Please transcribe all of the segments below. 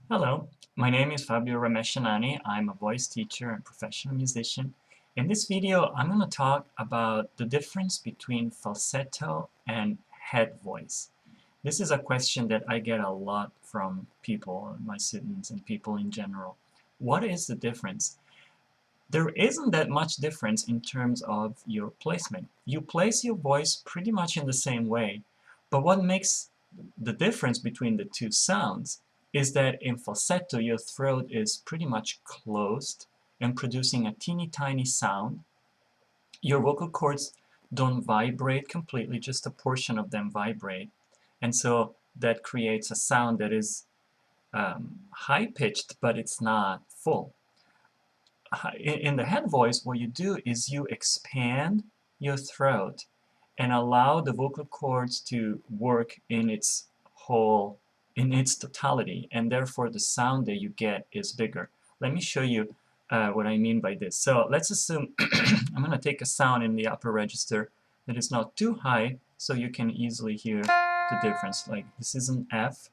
Hello, my name is Fabio Rameshanani. I'm a voice teacher and professional musician. In this video, I'm going to talk about the difference between falsetto and head voice. This is a question that I get a lot from people, my students and people in general. What is the difference? There isn't that much difference in terms of your placement. You place your voice pretty much in the same way, but what makes the difference between the two sounds is that in falsetto your throat is pretty much closed and producing a teeny tiny sound. Your vocal cords don't vibrate completely, just a portion of them vibrate. And so that creates a sound that is high-pitched, but it's not full. In the head voice, what you do is you expand your throat and allow the vocal cords to work in its whole, in its totality, and therefore the sound that you get is bigger. Let me show you what I mean by this. So let's assume I'm going to take a sound in the upper register that is not too high, so you can easily hear the difference. Like this is an F.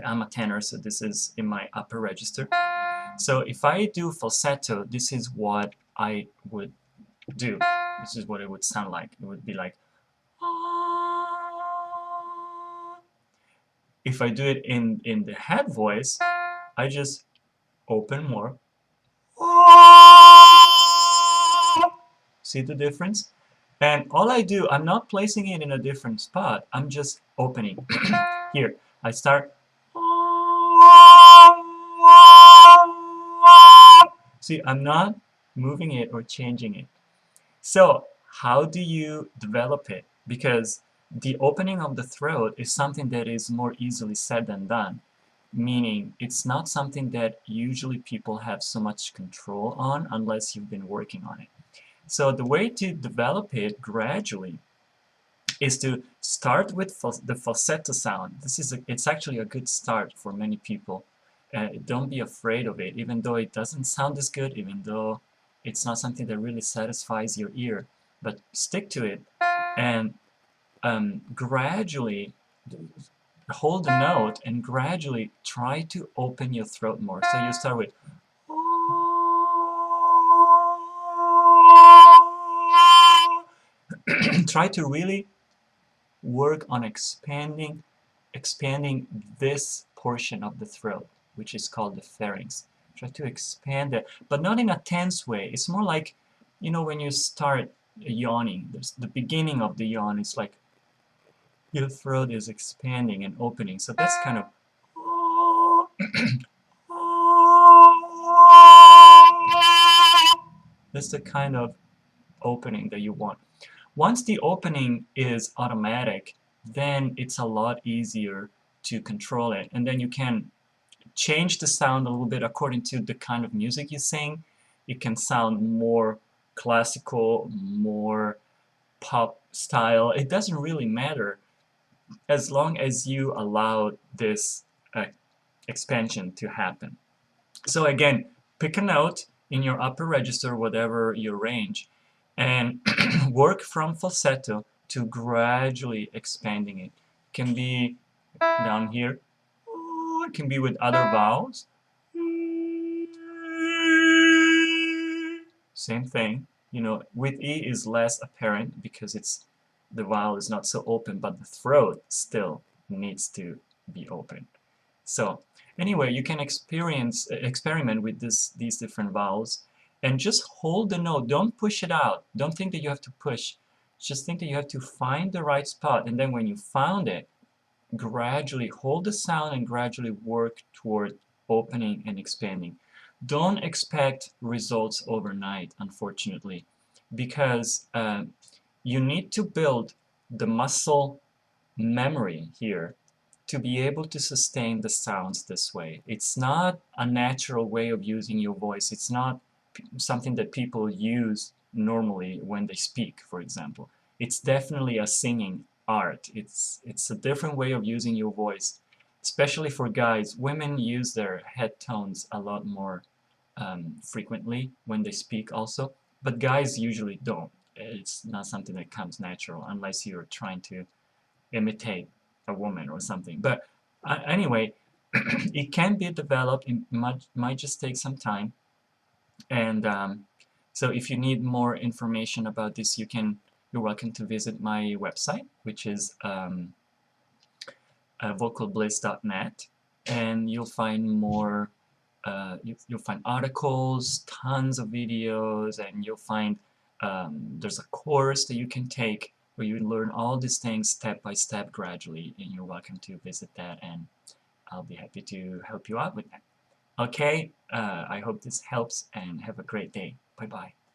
I'm a tenor, so this is in my upper register. So if I do falsetto, this is what I would do. This is what it would sound like. It would be like, if I do it in the head voice, I just open more. See the difference? And all I do, I'm not placing it in a different spot. I'm just opening. Here, I start. See, I'm not moving it or changing it. So, how do you develop it? Because the opening of the throat is something that is more easily said than done, meaning it's not something that usually people have so much control on unless you've been working on it. So the way to develop it gradually is to start with the falsetto sound. It's actually a good start for many people. Don't be afraid of it, even though it doesn't sound as good, even though it's not something that really satisfies your ear. But stick to it and gradually hold the note and gradually try to open your throat more. So you start with try to really work on expanding this portion of the throat, which is called the pharynx. Try to expand it, but not in a tense way. It's more like, you know, when you start yawning, there's the beginning of the yawn. It's like your throat is expanding and opening. So that's kind of that's the kind of opening that you want. Once the opening is automatic, then it's a lot easier to control it. And then you can change the sound a little bit according to the kind of music you sing. It can sound more classical, more pop style. It doesn't really matter as long as you allow this expansion to happen. So again, pick a note in your upper register, whatever your range, and work from falsetto to gradually expanding it. Can be down here, it can be with other vowels. Same thing, you know, with E is less apparent because the vowel is not so open, but the throat still needs to be open. So anyway, you can experiment with these different vowels and just hold the note. Don't push it out. Don't think that you have to push. Just think that you have to find the right spot. And then when you found it, gradually hold the sound and gradually work toward opening and expanding. Don't expect results overnight, unfortunately, because you need to build the muscle memory here to be able to sustain the sounds this way. It's not a natural way of using your voice. It's not something that people use normally when they speak, for example. It's definitely a singing art. It's a different way of using your voice, especially for guys. Women use their head tones a lot more frequently when they speak also, but guys usually don't. It's not something that comes natural unless you're trying to imitate a woman or something. But anyway, It can be developed, it might just take some time. And so if you need more information about this, you're welcome to visit my website, which is vocalbliss.net, and you'll find more. You'll find articles, tons of videos, and you'll find there's a course that you can take where you learn all these things step by step gradually, and you're welcome to visit that, and I'll be happy to help you out with that. Okay, I hope this helps, and have a great day. Bye bye.